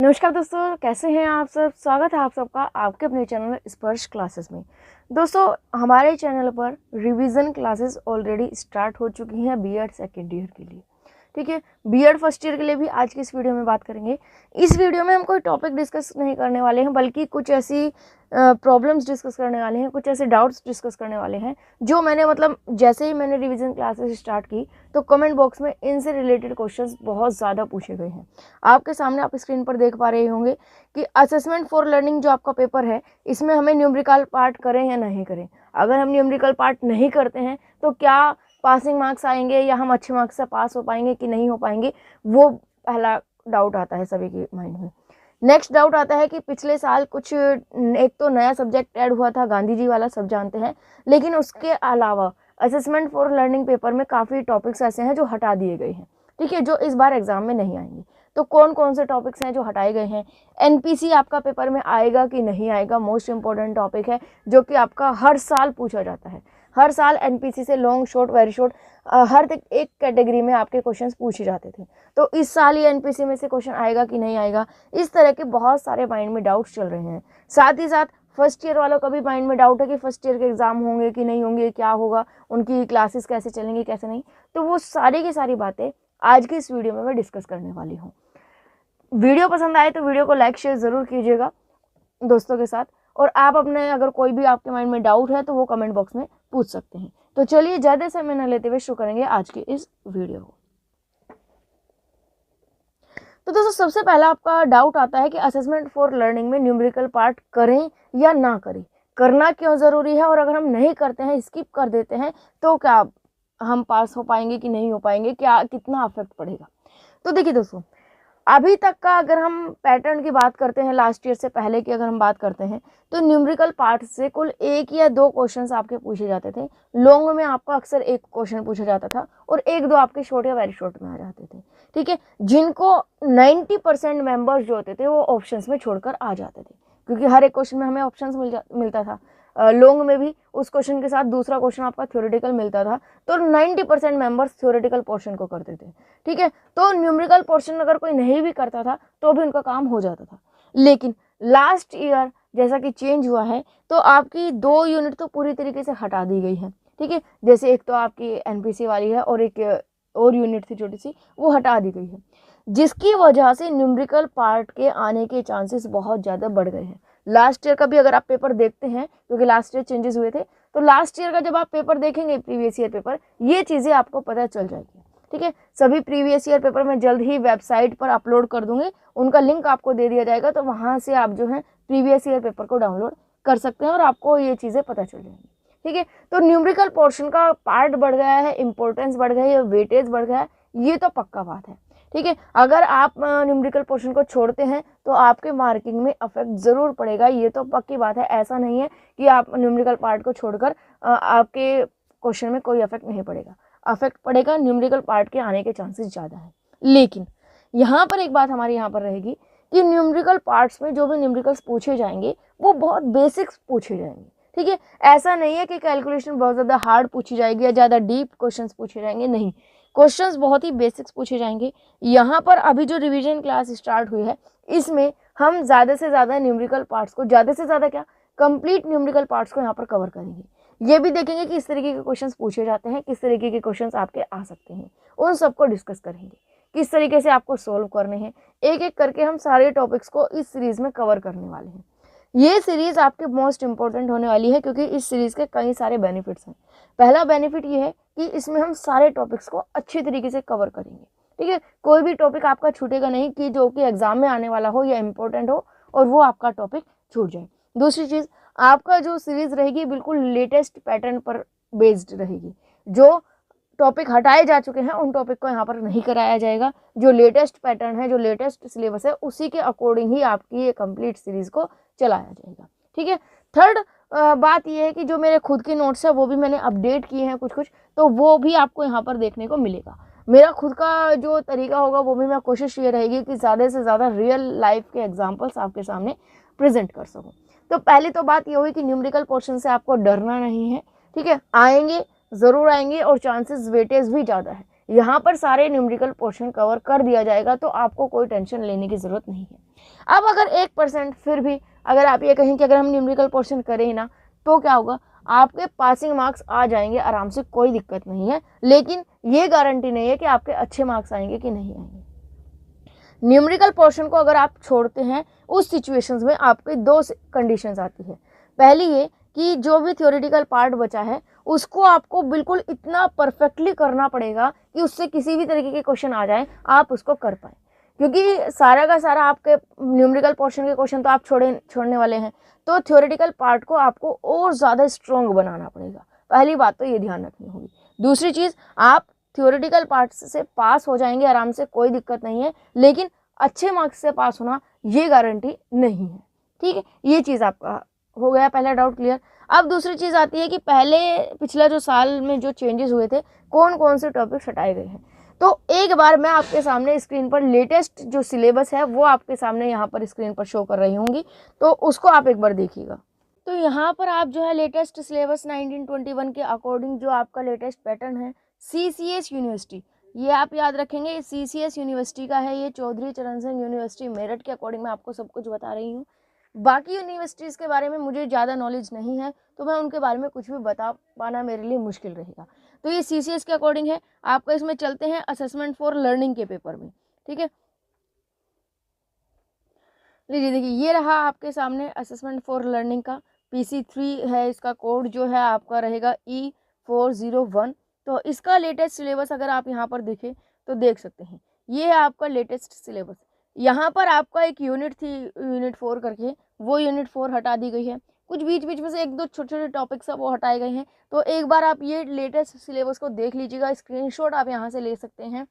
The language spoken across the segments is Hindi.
नमस्कार दोस्तों, कैसे हैं आप सब। स्वागत है आप सबका आपके अपने चैनल स्पर्श क्लासेस में। दोस्तों, हमारे चैनल पर रिवीजन क्लासेस ऑलरेडी स्टार्ट हो चुकी हैं बीएड सेकेंड ईयर के लिए। ठीक है, बीएड फर्स्ट ईयर के लिए भी आज की इस वीडियो में बात करेंगे। इस वीडियो में हम कोई टॉपिक डिस्कस नहीं करने वाले हैं, बल्कि कुछ ऐसी प्रॉब्लम्स डिस्कस करने वाले हैं, कुछ ऐसे डाउट्स डिस्कस करने वाले हैं जो मैंने जैसे ही मैंने रिवीजन क्लासेस स्टार्ट की तो कमेंट बॉक्स में इनसे रिलेटेड क्वेश्चंस बहुत ज़्यादा पूछे गए हैं। आपके सामने आप स्क्रीन पर देख पा रहे होंगे कि असेसमेंट फॉर लर्निंग जो आपका पेपर है, इसमें हमें न्यूमेरिकल पार्ट करें या नहीं करें। अगर हम न्यूमेरिकल पार्ट नहीं करते हैं तो क्या पासिंग मार्क्स आएंगे या हम अच्छे मार्क्स से पास हो पाएंगे कि नहीं हो पाएंगे, वो पहला डाउट आता है सभी के माइंड में। नेक्स्ट डाउट आता है कि पिछले साल कुछ एक तो नया सब्जेक्ट ऐड हुआ था, गांधी जी वाला, सब जानते हैं, लेकिन उसके अलावा असेसमेंट फॉर लर्निंग पेपर में काफ़ी टॉपिक्स ऐसे हैं जो हटा दिए गए हैं। ठीक है, जो इस बार एग्जाम में नहीं आएंगे। तो कौन कौन से टॉपिक्स हैं जो हटाए गए हैं, एनपीसी आपका पेपर में आएगा कि नहीं आएगा, मोस्ट इंपॉर्टेंट टॉपिक है जो कि आपका हर साल पूछा जाता है। हर साल एनपीसी से लॉन्ग शॉर्ट वेरी शॉर्ट हर एक कैटेगरी में आपके क्वेश्चंस पूछे जाते थे। तो इस साल ये एनपीसी में से क्वेश्चन आएगा कि नहीं आएगा, इस तरह के बहुत सारे माइंड में डाउट्स चल रहे हैं। साथ ही साथ फर्स्ट ईयर वालों का भी माइंड में डाउट है कि फर्स्ट ईयर के एग्जाम होंगे कि नहीं होंगे, क्या होगा, उनकी क्लासेस कैसे चलेंगी कैसे नहीं। तो वो सारी की सारी बातें आज की इस वीडियो में मैं डिस्कस करने वाली हूँ। वीडियो पसंद आए तो वीडियो को लाइक शेयर ज़रूर कीजिएगा दोस्तों के साथ, और आप अपने अगर कोई भी आपके माइंड में डाउट है तो वो कमेंट बॉक्स में पूछ सकते हैं। तो चलिए ज़्यादा समय न लेते हुए शुरू करेंगे आज की इस वीडियो को। तो दोस्तों, सबसे पहला आपका डाउट आता है कि असेसमेंट फॉर लर्निंग में न्यूमेरिकल पार्ट करें या ना करें, करना क्यों ज़रूरी है, और अगर हम नहीं करते हैं, स्किप कर देते हैं, तो क्या हम पास हो पाएंगे कि नहीं हो पाएंगे, क्या कितना अफेक्ट पड़ेगा। तो देखिए दोस्तों, अभी तक का अगर हम पैटर्न की बात करते हैं, लास्ट ईयर से पहले की अगर हम बात करते हैं, तो न्यूमेरिकल पार्ट से कुल 1 या 2 क्वेश्चंस आपके पूछे जाते थे। लॉन्ग में आपका अक्सर 1 क्वेश्चन पूछा जाता था और 1-2 आपके शॉर्ट या वेरी शॉर्ट में आ जाते थे। ठीक है, जिनको 90% मेंबर्स जो होते थे वो ऑप्शंस में छोड़कर आ जाते थे, क्योंकि हर एक क्वेश्चन में हमें ऑप्शंस मिलता था। लॉन्ग में भी उस क्वेश्चन के साथ दूसरा क्वेश्चन आपका थ्योरेटिकल मिलता था, तो 90% मेंबर्स थ्योरेटिकल पोर्शन को करते थे। ठीक है, तो न्यूमेरिकल पोर्शन अगर कोई नहीं भी करता था तो भी उनका काम हो जाता था। लेकिन लास्ट ईयर जैसा कि चेंज हुआ है, तो आपकी 2 यूनिट तो पूरी तरीके से हटा दी गई है। ठीक है, जैसे एक तो आपकी एनपीसी वाली है और एक और यूनिट थी छोटी सी, वो हटा दी गई है, जिसकी वजह से न्यूमेरिकल पार्ट के आने के चांसेस बहुत ज़्यादा बढ़ गए हैं। लास्ट ईयर का भी अगर आप पेपर देखते हैं, क्योंकि लास्ट ईयर चेंजेस हुए थे, तो लास्ट ईयर का जब आप पेपर देखेंगे, प्रीवियस ईयर पेपर, ये चीज़ें आपको पता चल जाएगी। ठीक है, सभी प्रीवियस ईयर पेपर मैं जल्द ही वेबसाइट पर अपलोड कर दूंगी, उनका लिंक आपको दे दिया जाएगा, तो वहाँ से आप जो है प्रीवियस ईयर पेपर को डाउनलोड कर सकते हैं और आपको ये चीज़ें पता चल जाएंगी। ठीक है, तो न्यूमेरिकल पोर्शन का पार्ट बढ़ गया है, इंपॉर्टेंस बढ़ गई है, वेटेज बढ़ गया है, ये तो पक्का बात है। ठीक है, अगर आप न्यूमेरिकल पोर्शन को छोड़ते हैं तो आपके मार्किंग में अफेक्ट ज़रूर पड़ेगा, ये तो पक्की बात है। ऐसा नहीं है कि आप न्यूमेरिकल पार्ट को छोड़कर आपके क्वेश्चन में कोई अफेक्ट नहीं पड़ेगा, अफेक्ट पड़ेगा, न्यूमेरिकल पार्ट के आने के चांसेस ज़्यादा है। लेकिन यहाँ पर एक बात हमारी यहाँ पर रहेगी कि न्यूमेरिकल पार्ट्स में जो भी न्यूमेरिकल्स पूछे जाएंगे वो बहुत बेसिक्स पूछे जाएंगे। ठीक है, ऐसा नहीं है कि कैलकुलेशन बहुत ज़्यादा हार्ड पूछी जाएगी या ज़्यादा डीप क्वेश्चंस पूछे जाएंगे, नहीं, क्वेश्चंस बहुत ही बेसिक्स पूछे जाएंगे। यहाँ पर अभी जो रिवीजन क्लास स्टार्ट हुई है, इसमें हम ज़्यादा से ज़्यादा न्यूमेरिकल पार्ट्स को, ज़्यादा से ज़्यादा क्या, कंप्लीट न्यूमेरिकल पार्ट्स को यहाँ पर कवर करेंगे। ये भी देखेंगे कि किस तरीके के क्वेश्चंस पूछे जाते हैं, किस तरीके के क्वेश्चंस आपके आ सकते हैं, उन सबको डिस्कस करेंगे, किस तरीके से आपको सोल्व करने हैं। एक एक करके हम सारे टॉपिक्स को इस सीरीज़ में कवर करने वाले हैं। ये सीरीज़ आपके मोस्ट इंपॉर्टेंट होने वाली है, क्योंकि इस सीरीज़ के कई सारे बेनिफिट्स हैं। पहला बेनिफिट ये है कि इसमें हम सारे टॉपिक्स को अच्छी तरीके से कवर करेंगे। ठीक है, कोई भी टॉपिक आपका छूटेगा नहीं कि जो कि एग्जाम में आने वाला हो या इम्पोर्टेंट हो और वो आपका टॉपिक छूट जाए। दूसरी चीज़, आपका जो सीरीज़ रहेगी बिल्कुल लेटेस्ट पैटर्न पर बेस्ड रहेगी। जो टॉपिक हटाए जा चुके हैं उन टॉपिक को यहाँ पर नहीं कराया जाएगा, जो लेटेस्ट पैटर्न है, जो लेटेस्ट सिलेबस है, उसी के अकॉर्डिंग ही आपकी ये कंप्लीट सीरीज़ को चलाया जाएगा। ठीक है, थर्ड बात यह है कि जो मेरे खुद के नोट्स है वो भी मैंने अपडेट किए हैं कुछ, तो वो भी आपको यहाँ पर देखने को मिलेगा। मेरा खुद का जो तरीका होगा वो भी, मैं कोशिश ये रहेगी कि ज़्यादा से ज़्यादा रियल लाइफ के एग्जाम्पल्स आपके सामने प्रेजेंट कर सकूँ। तो पहली तो बात ये हुई कि न्यूमेरिकल पोर्शन से आपको डरना नहीं है। ठीक है, आएंगे, ज़रूर आएंगे और चांसेस वेटेज भी ज़्यादा है यहाँ पर सारे न्यूमेरिकल पोर्शन कवर कर दिया जाएगा, तो आपको कोई टेंशन लेने की ज़रूरत नहीं है। अब अगर 1% फिर भी अगर आप ये कहें कि अगर हम न्यूमेरिकल पोर्शन करें ना, तो क्या होगा, आपके पासिंग मार्क्स आ जाएंगे आराम से, कोई दिक्कत नहीं है, लेकिन ये गारंटी नहीं है कि आपके अच्छे मार्क्स आएंगे कि नहीं आएंगे। न्यूमेरिकल पोर्शन को अगर आप छोड़ते हैं, उस सिचुएशंस में आपके 2 कंडीशंस आती है। पहली ये कि जो भी थ्योरेटिकल पार्ट बचा है उसको आपको बिल्कुल इतना परफेक्टली करना पड़ेगा कि उससे किसी भी तरीके के क्वेश्चन आ जाए आप उसको कर पाए, क्योंकि सारा का सारा आपके न्यूमेरिकल पोर्शन के क्वेश्चन तो आप छोड़ने वाले हैं, तो थ्योरेटिकल पार्ट को आपको और ज़्यादा स्ट्रॉन्ग बनाना पड़ेगा। पहली बात तो ये ध्यान रखनी होगी। दूसरी चीज़, आप थ्योरेटिकल पार्ट से पास हो जाएंगे आराम से, कोई दिक्कत नहीं है, लेकिन अच्छे मार्क्स से पास होना ये गारंटी नहीं है। ठीक है, ये चीज़ आपका हो गया पहला डाउट क्लियर। अब दूसरी चीज़ आती है कि पिछला जो साल में जो चेंजेस हुए थे, कौन कौन से टॉपिक्स हटाए गए हैं। तो एक बार मैं आपके सामने स्क्रीन पर लेटेस्ट जो सिलेबस है वो आपके सामने यहाँ पर स्क्रीन पर शो कर रही होंगी, तो उसको आप एक बार देखिएगा। तो यहाँ पर आप जो है लेटेस्ट सिलेबस 1921 के अकॉर्डिंग जो आपका लेटेस्ट पैटर्न है CCS यूनिवर्सिटी, ये आप याद रखेंगे, CCS यूनिवर्सिटी का है, ये चौधरी चरण सिंह यूनिवर्सिटी मेरठ के अकॉर्डिंग मैं आपको सब कुछ बता रही हूँ। बाकी यूनिवर्सिटीज़ के बारे में मुझे ज़्यादा नॉलेज नहीं है, तो मैं उनके बारे में कुछ भी बता पाना मेरे लिए मुश्किल रहेगा। तो ये CCS के अकॉर्डिंग है आपका। इसमें चलते हैं असेसमेंट फॉर लर्निंग के पेपर में। ठीक है, लीजिए देखिए, ये रहा आपके सामने असेसमेंट फॉर लर्निंग का PC3 है, इसका कोड जो है आपका रहेगा E401। तो इसका लेटेस्ट सिलेबस अगर आप यहाँ पर देखें तो देख सकते हैं, ये है आपका लेटेस्ट सिलेबस। यहाँ पर आपका एक यूनिट थी यूनिट 4 करके, वो यूनिट 4 हटा दी गई है, कुछ बीच बीच में से 1-2 छोटे छोटे टॉपिक्स है वो हटाए गए हैं। तो एक बार आप ये लेटेस्ट सिलेबस को देख लीजिएगा, स्क्रीनशॉट आप यहाँ से ले सकते हैं।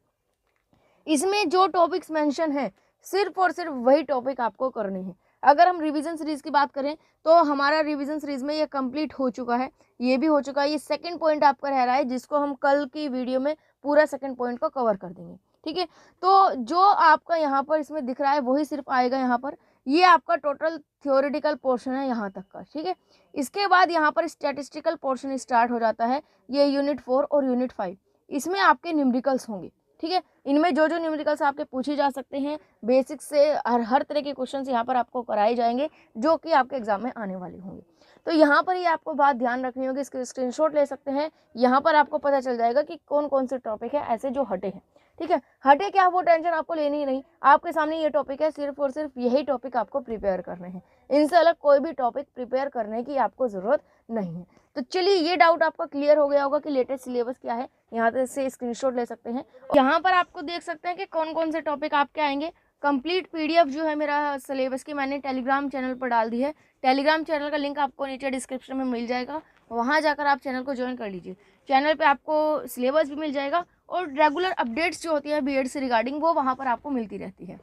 इसमें जो टॉपिक्स मेंशन है सिर्फ और सिर्फ वही टॉपिक आपको करने हैं। अगर हम रिवीजन सीरीज की बात करें तो हमारा रिवीजन सीरीज में ये कंप्लीट हो चुका है, ये भी हो चुका है। ये सेकंड पॉइंट आपका रह रहा है, जिसको हम कल की वीडियो में पूरा सेकंड पॉइंट को कवर कर देंगे। ठीक है, तो जो आपका यहाँ पर इसमें दिख रहा है वही सिर्फ आएगा यहाँ पर। ये आपका टोटल थ्योरेटिकल पोर्शन है यहाँ तक का। ठीक है, इसके बाद यहाँ पर स्टैटिस्टिकल पोर्शन स्टार्ट हो जाता है, ये यूनिट 4 और यूनिट 5। इसमें आपके न्यूमेरिकल्स होंगे। ठीक है, इनमें जो जो न्यूमेरिकल्स आपके पूछे जा सकते हैं, बेसिक से हर तरह के क्वेश्चंस यहाँ पर आपको कराए जाएंगे, जो कि आपके एग्जाम में आने वाले होंगे। तो यहाँ पर ही आपको बात ध्यान रखनी होगी, इसके स्क्रीनशॉट ले सकते हैं, यहाँ पर आपको पता चल जाएगा कि कौन कौन से टॉपिक है ऐसे जो हटे हैं। ठीक है, हटे क्या, वो टेंशन आपको लेनी ही नहीं, आपके सामने ये टॉपिक है, सिर्फ और सिर्फ यही टॉपिक आपको प्रिपेयर करने हैं, इनसे अलग कोई भी टॉपिक प्रिपेयर करने की आपको ज़रूरत नहीं है। तो चलिए, ये डाउट आपका क्लियर हो गया होगा कि लेटेस्ट सिलेबस क्या है, यहाँ से स्क्रीनशॉट ले सकते हैं। यहाँ पर आपको देख सकते हैं कि कौन कौन से टॉपिक आपके आएंगे। कंप्लीट PDF जो है मेरा सिलेबस की मैंने टेलीग्राम चैनल पर डाल दी है। टेलीग्राम चैनल का लिंक आपको नीचे डिस्क्रिप्शन में मिल जाएगा, वहाँ जाकर आप चैनल को ज्वाइन कर लीजिए। चैनल पे आपको सिलेबस भी मिल जाएगा और रेगुलर अपडेट्स जो होती है B.Ed से रिगार्डिंग, वो वहाँ पर आपको मिलती रहती है।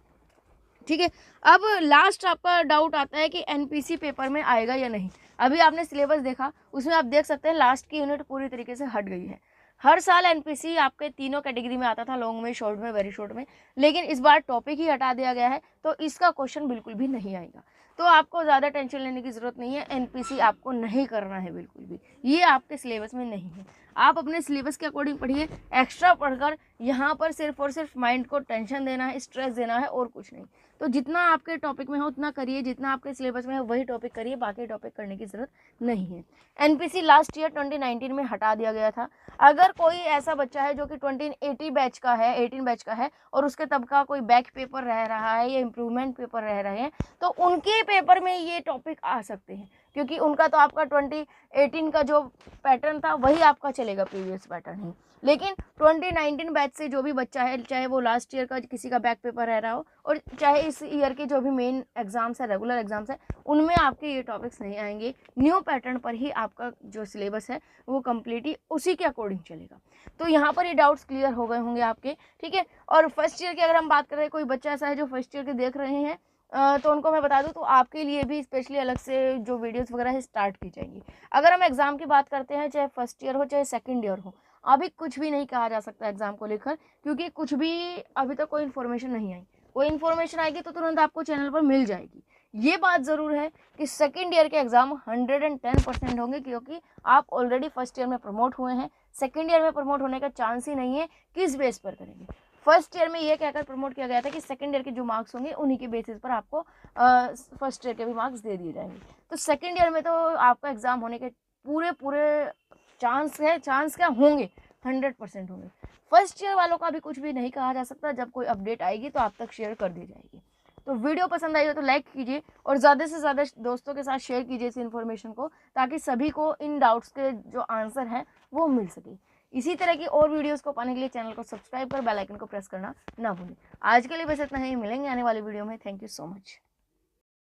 ठीक है, अब लास्ट आपका डाउट आता है कि NPC पेपर में आएगा या नहीं। अभी आपने सिलेबस देखा, उसमें आप देख सकते हैं लास्ट की यूनिट पूरी तरीके से हट गई है। हर साल NPC आपके तीनों कैटेगरी में आता था, लॉन्ग में, शॉर्ट में, वेरी शॉर्ट में, लेकिन इस बार टॉपिक ही हटा दिया गया है, तो इसका क्वेश्चन बिल्कुल भी नहीं आएगा। तो आपको ज़्यादा टेंशन लेने की ज़रूरत नहीं है, NPC आपको नहीं करना है बिल्कुल भी, ये आपके सिलेबस में नहीं है। आप अपने सिलेबस के अकॉर्डिंग पढ़िए, एक्स्ट्रा पढ़कर यहाँ पर सिर्फ और सिर्फ माइंड को टेंशन देना है, स्ट्रेस देना है, और कुछ नहीं। तो जितना आपके टॉपिक में हो उतना करिए, जितना आपके सिलेबस में है वही टॉपिक करिए, बाकी टॉपिक करने की ज़रूरत नहीं है। NPC लास्ट ईयर 2019 में हटा दिया गया था। अगर कोई ऐसा बच्चा है जो कि 2018 बैच का है, 18 बैच का है, और उसके तब का कोई बैक पेपर रह रहा है या इम्प्रूवमेंट पेपर रह रहे हैं, तो उनके पेपर में ये टॉपिक आ सकते हैं, क्योंकि उनका तो आपका 2018 का जो पैटर्न था वही आपका चलेगा, प्रीवियस पैटर्न ही। लेकिन 2019 बैच से जो भी बच्चा है, चाहे वो लास्ट ईयर का किसी का बैक पेपर रह रहा हो, और चाहे इस ईयर के जो भी मेन एग्जाम्स है, रेगुलर एग्जाम्स है, उनमें आपके ये टॉपिक्स नहीं आएंगे। न्यू पैटर्न पर ही आपका जो सिलेबस है वो कम्प्लीटली उसी के अकॉर्डिंग चलेगा। तो यहाँ पर ये डाउट्स क्लियर हो गए होंगे आपके। ठीक है, और फर्स्ट ईयर की अगर हम बात करें, कोई बच्चा ऐसा है जो फर्स्ट ईयर के देख रहे हैं, तो उनको मैं बता दूं, तो आपके लिए भी स्पेशली अलग से जो वीडियोस वगैरह है स्टार्ट की जाएंगी। अगर हम एग्ज़ाम की बात करते हैं, चाहे फर्स्ट ईयर हो चाहे सेकंड ईयर हो, अभी कुछ भी नहीं कहा जा सकता एग्ज़ाम को लेकर, क्योंकि कुछ भी अभी तक कोई इन्फॉर्मेशन नहीं आई। कोई इन्फॉर्मेशन आएगी तो तुरंत आपको चैनल पर मिल जाएगी। ये बात ज़रूर है कि सेकंड ईयर के एग्ज़ाम 110% होंगे, क्योंकि आप ऑलरेडी फर्स्ट ईयर में प्रमोट हुए हैं, सेकेंड ईयर में प्रमोट होने का चांस ही नहीं है। किस बेस पर करेंगे? फर्स्ट ईयर में ये कहकर प्रमोट किया गया था कि सेकेंड ईयर के जो मार्क्स होंगे उन्हीं के बेसिस पर आपको फर्स्ट ईयर के भी मार्क्स दे दिए जाएंगे। तो सेकेंड ईयर में तो आपका एग्जाम होने के पूरे चांस क्या होंगे, 100% होंगे। फर्स्ट ईयर वालों का भी कुछ भी नहीं कहा जा सकता, जब कोई अपडेट आएगी तो आप तक शेयर कर दी जाएगी। तो वीडियो पसंद आई हो तो लाइक कीजिए और ज़्यादा से ज़्यादा दोस्तों के साथ शेयर कीजिए इस इन्फॉर्मेशन को, ताकि सभी को इन डाउट्स के जो आंसर हैं वो मिल सके। इसी तरह की और वीडियोस को पाने के लिए चैनल को सब्सक्राइब कर बेल आइकन को प्रेस करना ना भूलें। आज के लिए बस इतना ही, मिलेंगे आने वाली वीडियो में। Thank you so much.